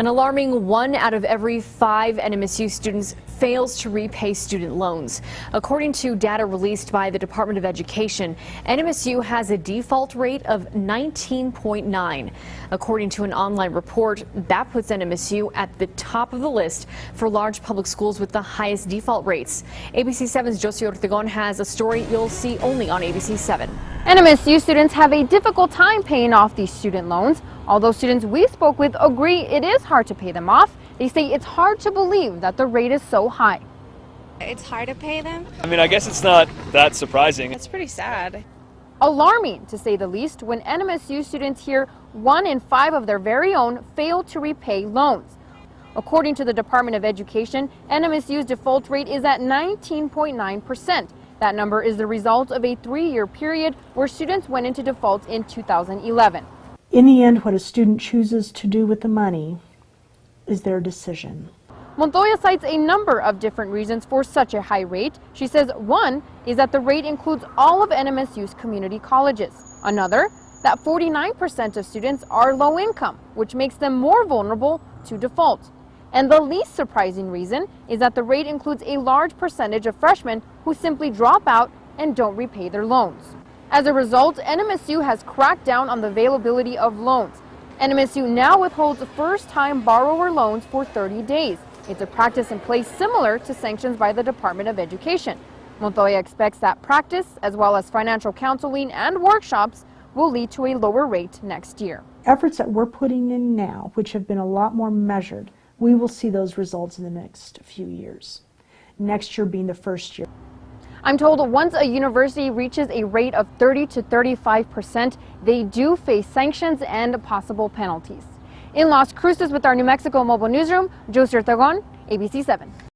An alarming 1 out of every 5 NMSU students fails to repay student loans. According to data released by the Department of Education, NMSU has a default rate of 19.9. According to an online report, that puts NMSU at the top of the list for large public schools with the highest default rates. ABC 7's Josie Ortegon has a story you'll see only on ABC 7. NMSU students have a difficult time paying off these student loans. Although students we spoke with agree it is hard to pay them off, they say it's hard to believe that the rate is so high. It's hard to pay them. I guess it's not that surprising. It's pretty sad. Alarming, to say the least, when NMSU students hear 1 in 5 of their very own fail to repay loans. According to the Department of Education, NMSU's default rate is at 19.9%. That number is the result of a 3-year period where students went into default in 2011. In the end, what a student chooses to do with the money is their decision. Montoya cites a number of different reasons for such a high rate. She says one is that the rate includes all of NMSU's community colleges. Another, that 49% of students are low income, which makes them more vulnerable to default. And the least surprising reason is that the rate includes a large percentage of freshmen who simply drop out and don't repay their loans. As a result, NMSU has cracked down on the availability of loans. NMSU now withholds first-time borrower loans for 30 days. It's a practice in place similar to sanctions by the Department of Education. Montoya expects that practice, as well as financial counseling and workshops, will lead to a lower rate next year. Efforts that we're putting in now, which have been a lot more measured, we will see those results in the next few years. Next year being the first year. I'm told once a university reaches a rate of 30 to 35%, they do face sanctions and possible penalties. In Las Cruces with our New Mexico Mobile Newsroom, Josie Ortegon, ABC 7.